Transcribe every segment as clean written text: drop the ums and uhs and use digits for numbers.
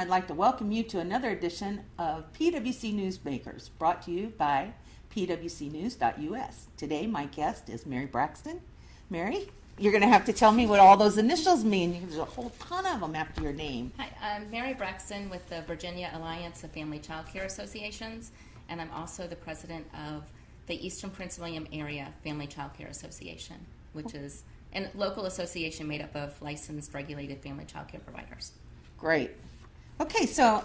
I'd like to welcome you to another edition of PWC Newsmakers, brought to you by pwcnews.us. Today, my guest is Mary Braxton. Mary, you're going to have to tell me what all those initials mean. There's a whole ton of them after your name. Hi, I'm Mary Braxton with the Virginia Alliance of Family Child Care Associations, and I'm also the president of the Eastern Prince William Area Family Child Care Association, which is a local association made up of licensed, regulated family child care providers. Great. Okay, so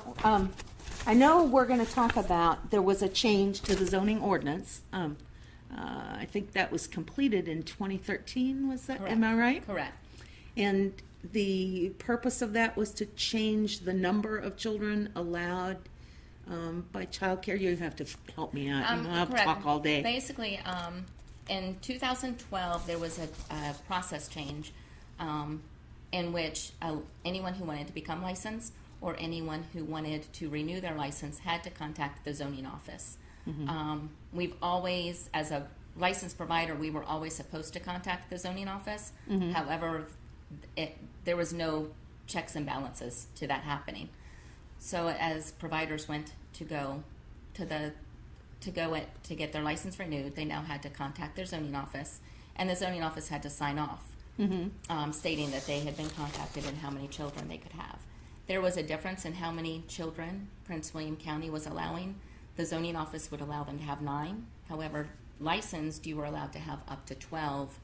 I know we're going to talk about, there was a change to the zoning ordinance. I think that was completed in 2013, was that? Correct. Am I right? Correct. And the purpose of that was to change the number of children allowed by child care. You have to help me out. I'll talk all day. Basically, in 2012, there was a process change in which anyone who wanted to become licensed or anyone who wanted to renew their license had to contact the zoning office. Mm-hmm. We've always, as a licensed provider, we were always supposed to contact the zoning office. Mm-hmm. However, there was no checks and balances to that happening. So as providers went to get their license renewed, they now had to contact their zoning office, and the zoning office had to sign off, mm-hmm. Stating that they had been contacted and how many children they could have. There was a difference in how many children Prince William County was allowing. The zoning office would allow them to have 9. However, licensed, you were allowed to have up to 12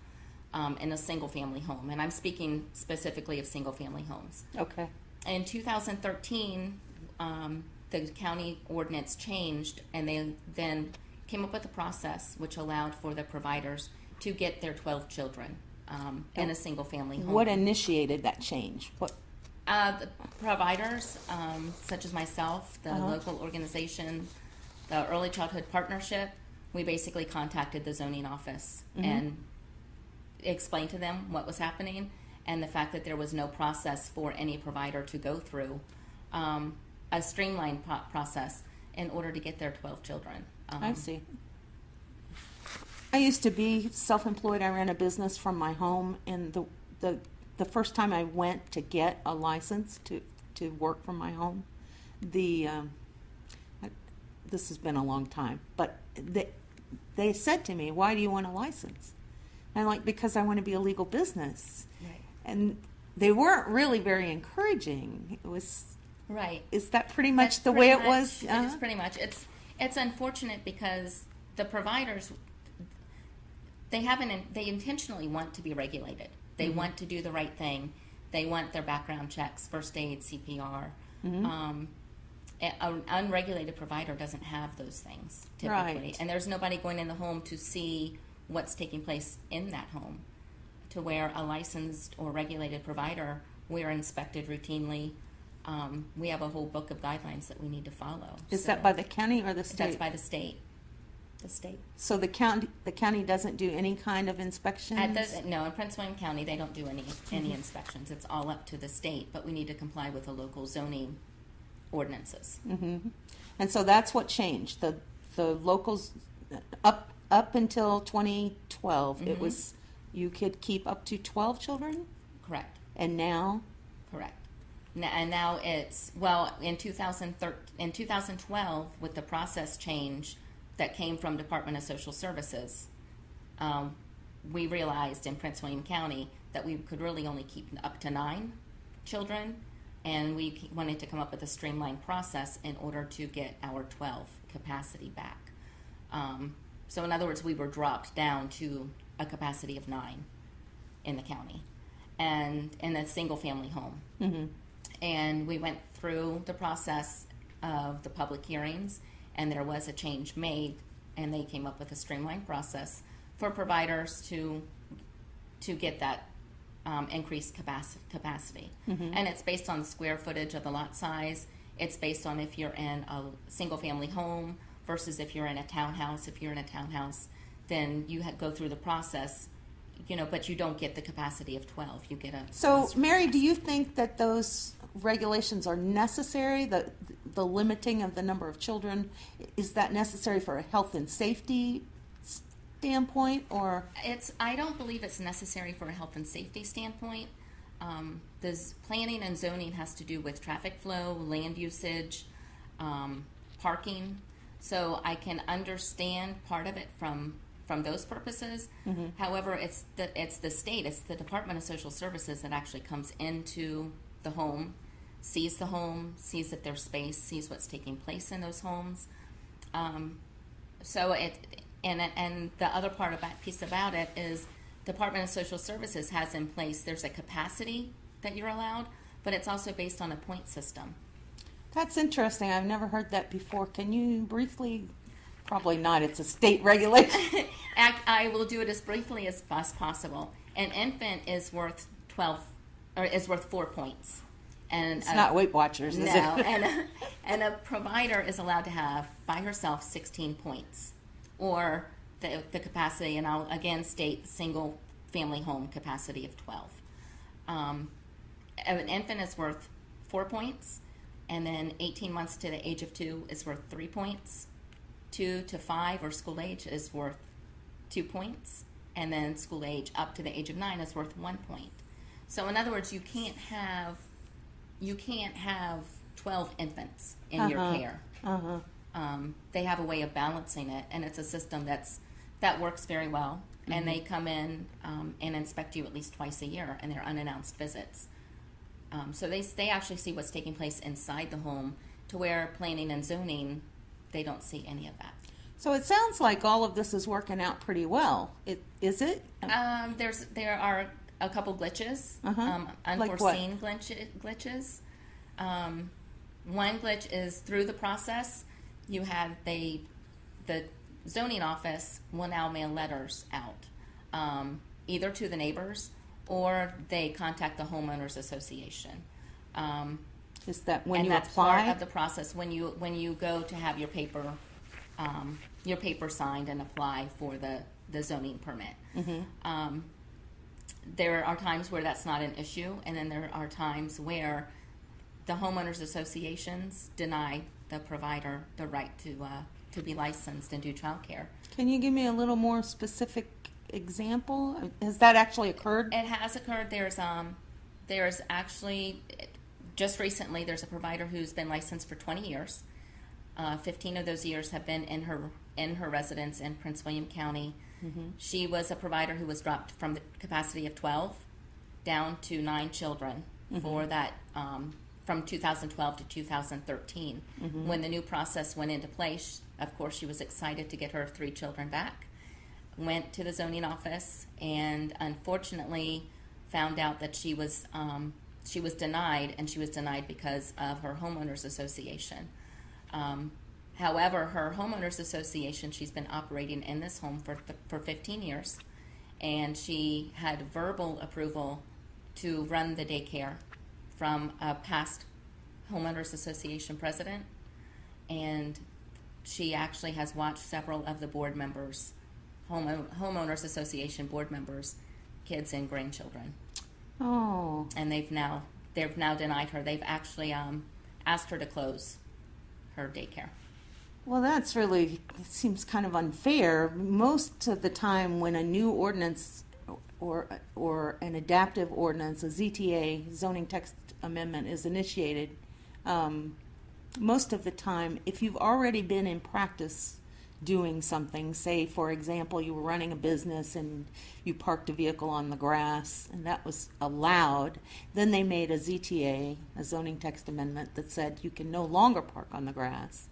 in a single-family home. And I'm speaking specifically of single-family homes. Okay. In 2013, the county ordinance changed, and they then came up with a process which allowed for the providers to get their 12 children in a single-family home. What initiated that change? The providers, such as myself, the local organization, the Early Childhood Partnership, we basically contacted the zoning office, mm-hmm. and explained to them what was happening and the fact that there was no process for any provider to go through, a streamlined process in order to get their 12 children. I see. I used to be self-employed. I ran a business from my home, and the first time I went to get a license to work from my home, this has been a long time, but they said to me, "Why do you want a license?" And I'm like, "Because I want to be a legal business." Right. And they weren't really very encouraging. It was right. Is that pretty much the way it was? It is pretty much. It's unfortunate because the providers, they intentionally want to be regulated. They mm-hmm. want to do the right thing. They want their background checks, first aid, CPR. Mm-hmm. An unregulated provider doesn't have those things typically, right. And there's nobody going in the home to see what's taking place in that home. To where a licensed or regulated provider, we're inspected routinely. We have a whole book of guidelines that we need to follow. Is that by the county or the state? That's by the state. The state. So the county doesn't do any kind of inspections? No, in Prince William County they don't do any mm-hmm. inspections. It's all up to the state, but we need to comply with the local zoning ordinances. Mm-hmm. And so that's what changed. The locals up until 2012, mm-hmm. it was you could keep up to 12 children? Correct. And now? Correct. And now it's, in 2012, with the process change that came from Department of Social Services, we realized in Prince William County that we could really only keep up to 9 children, and we wanted to come up with a streamlined process in order to get our 12 capacity back. So in other words, we were dropped down to a capacity of 9 in the county, and in a single-family home. Mm-hmm. And we went through the process of the public hearings, and there was a change made, and they came up with a streamlined process for providers to get that increased capacity. Mm-hmm. And it's based on the square footage of the lot size. It's based on if you're in a single-family home versus if you're in a townhouse. If you're in a townhouse, then you go through the process, but you don't get the capacity of 12. You get a... So, Mary, do you think that those regulations are necessary? The limiting of the number of children, is that necessary for a health and safety standpoint, or? I don't believe it's necessary for a health and safety standpoint. Planning and zoning has to do with traffic flow, land usage, parking. So I can understand part of it from those purposes. However, it's the state, it's the Department of Social Services that actually comes into the home, sees if there's space, sees what's taking place in those homes. So the other piece about it is Department of Social Services has in place, there's a capacity that you're allowed, but it's also based on a point system. That's interesting. I've never heard that before. Can you briefly? Probably not. It's a state regulation. I will do it as briefly as possible. An infant is worth 4 points. And it's not Weight Watchers, is it? No, and a provider is allowed to have by herself 16 points, or the capacity, and I'll again state single family home capacity of 12. An infant is worth 4 points, and then 18 months to the age of 2 is worth 3 points. 2 to 5 or school age is worth 2 points, and then school age up to the age of 9 is worth 1 point. So in other words, you can't have 12 infants in your care. They have a way of balancing it, and it's a system that works very well. And they come in and inspect you at least twice a year, and they're unannounced visits. So they actually see what's taking place inside the home, to where planning and zoning, they don't see any of that. So it sounds like all of this is working out pretty well. Is it? There are a couple glitches, unforeseen glitches. One glitch is through the process. You have the zoning office will now mail letters out, either to the neighbors or they contact the homeowners association. Is that when and you that's apply? Part of the process when you go to have your paper signed and apply for the zoning permit. There are times where that's not an issue, and then there are times where the homeowners associations deny the provider the right to be licensed and do child care. Can you give me a little more specific example? Has that actually occurred? It has occurred. There's actually, just recently, there's a provider who's been licensed for 20 years. 15 of those years have been in her residence in Prince William County. She was a provider who was dropped from the capacity of 12 down to 9 children for that from 2012 to 2013. When the new process went into place, of course, she was excited to get her 3 children back. Went to the zoning office and unfortunately found out that she was denied, and she was denied because of her homeowners association. However, her homeowners association, she's been operating in this home for 15 years, and she had verbal approval to run the daycare from a past homeowners association president, and she actually has watched several of the board members, homeowners association board members, kids and grandchildren. Oh. And they've now denied her. They've actually asked her to close her daycare. Well, that's really, it seems kind of unfair. Most of the time when a new ordinance or an adaptive ordinance, a ZTA, zoning text amendment, is initiated, most of the time, if you've already been in practice doing something, say, for example, you were running a business and you parked a vehicle on the grass and that was allowed, then they made a ZTA, a zoning text amendment, that said you can no longer park on the grass.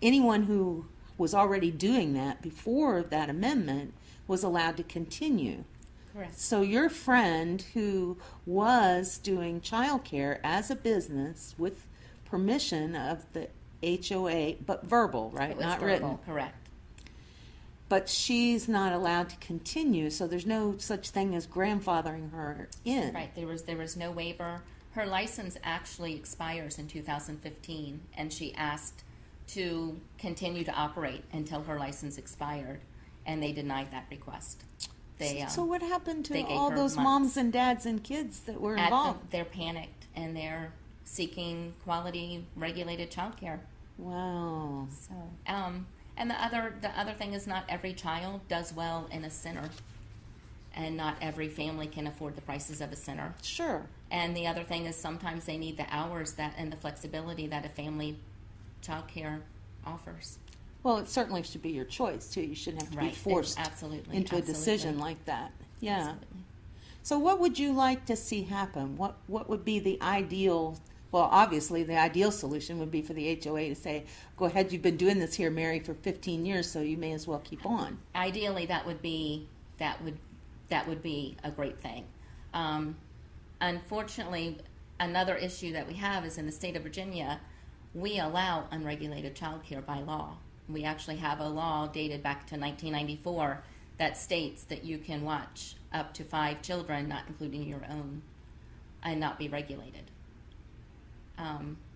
Anyone who was already doing that before that amendment was allowed to continue. Correct. So your friend who was doing childcare as a business with permission of the HOA, but verbal, right? It was not verbal, written. correct. But she's not allowed to continue, so there's no such thing as grandfathering her in. Right. There was no waiver. Her license actually expires in 2015, and she asked to continue to operate until her license expired, and they denied that request. So what happened to they gave all her those months. Moms and dads and kids that were involved? They're panicked, and they're seeking quality, regulated childcare. Wow. So, and the other thing is, not every child does well in a center, and not every family can afford the prices of a center. Sure. And the other thing is sometimes they need the hours that and the flexibility that a family child care offers. Well, it certainly should be your choice too. You shouldn't have to be forced into a decision like that. Yeah. Absolutely. So what would you like to see happen? What would be the ideal? Well, obviously the ideal solution would be for the HOA to say, go ahead, you've been doing this here, Mary, for 15 years, so you may as well keep on. Ideally, that would be a great thing. Unfortunately, another issue that we have is in the state of Virginia, we allow unregulated child care by law. We actually have a law dated back to 1994 that states that you can watch up to 5 children, not including your own, and not be regulated.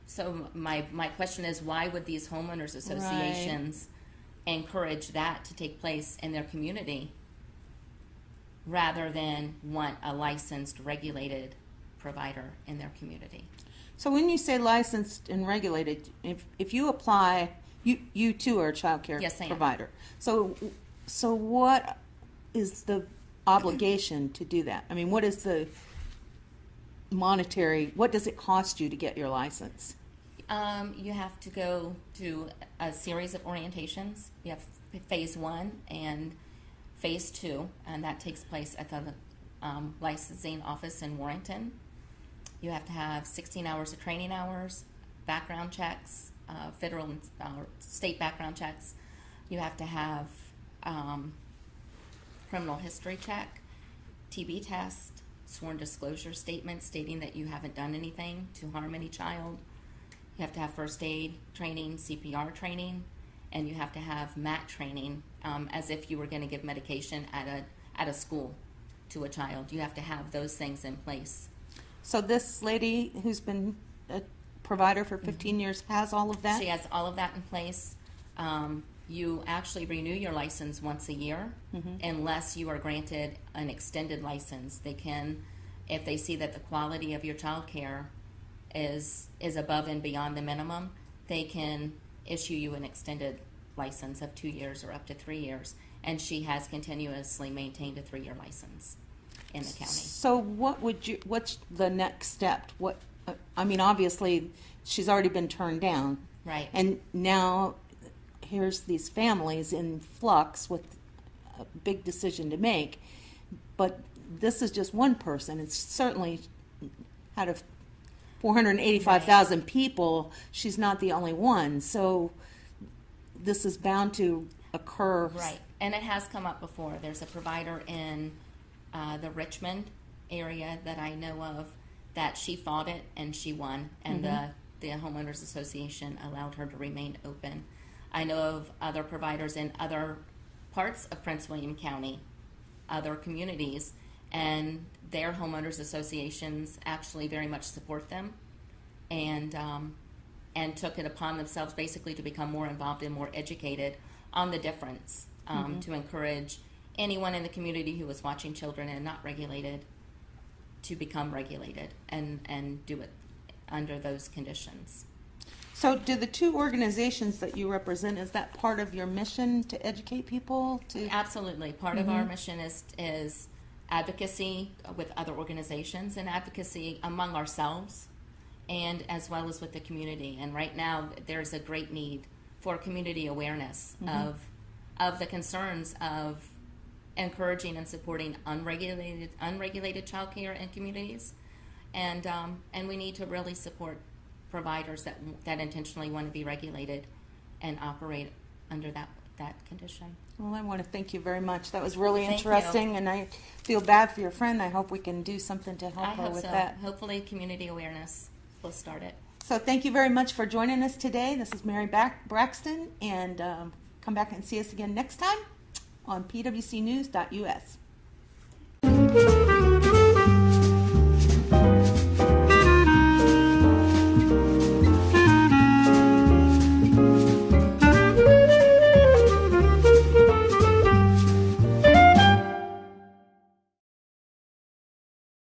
So my question is, why would these homeowners associations encourage that to take place in their community rather than want a licensed, regulated provider in their community? So when you say licensed and regulated, if you apply, you too are a child care provider. So what is the obligation to do that? I mean, what is the monetary, what does it cost you to get your license? You have to go to a series of orientations. You have phase 1 and phase 2, and that takes place at the licensing office in Warrenton. You have to have 16 hours of training hours, background checks, federal and state background checks. You have to have criminal history check, TB test, sworn disclosure statement stating that you haven't done anything to harm any child. You have to have first aid training, CPR training, and you have to have MAT training, as if you were going to give medication at a school to a child. You have to have those things in place. So this lady who's been a provider for 15 years has all of that? She has all of that in place. You actually renew your license once a year, unless you are granted an extended license. They can, if they see that the quality of your child care is above and beyond the minimum, they can issue you an extended license of 2 years or up to 3 years. And she has continuously maintained a 3-year license in the county. So what's the next step? I mean, obviously she's already been turned down. Right. And now here's these families in flux with a big decision to make. But this is just one person. It's certainly out of 485,000 people, she's not the only one. So this is bound to occur. Right. And it has come up before. There's a provider in the Richmond area that I know of that she fought it and she won, and the homeowners association allowed her to remain open. I know of other providers in other parts of Prince William County, other communities, and their homeowners associations actually very much support them, and took it upon themselves basically to become more involved and more educated on the difference, to encourage anyone in the community who was watching children and not regulated to become regulated and do it under those conditions. So do the two organizations that you represent, is that part of your mission to educate people? Absolutely. Part of our mission is advocacy with other organizations and advocacy among ourselves and as well as with the community. And right now there's a great need for community awareness of the concerns of encouraging and supporting unregulated child care in communities. And we need to really support providers that intentionally want to be regulated and operate under that condition. Well, I want to thank you very much. That was really interesting, and I feel bad for your friend. I hope we can do something to help her with that. Hopefully community awareness will start it. So thank you very much for joining us today. This is Mary Braxton, and come back and see us again next time on PWC News.us.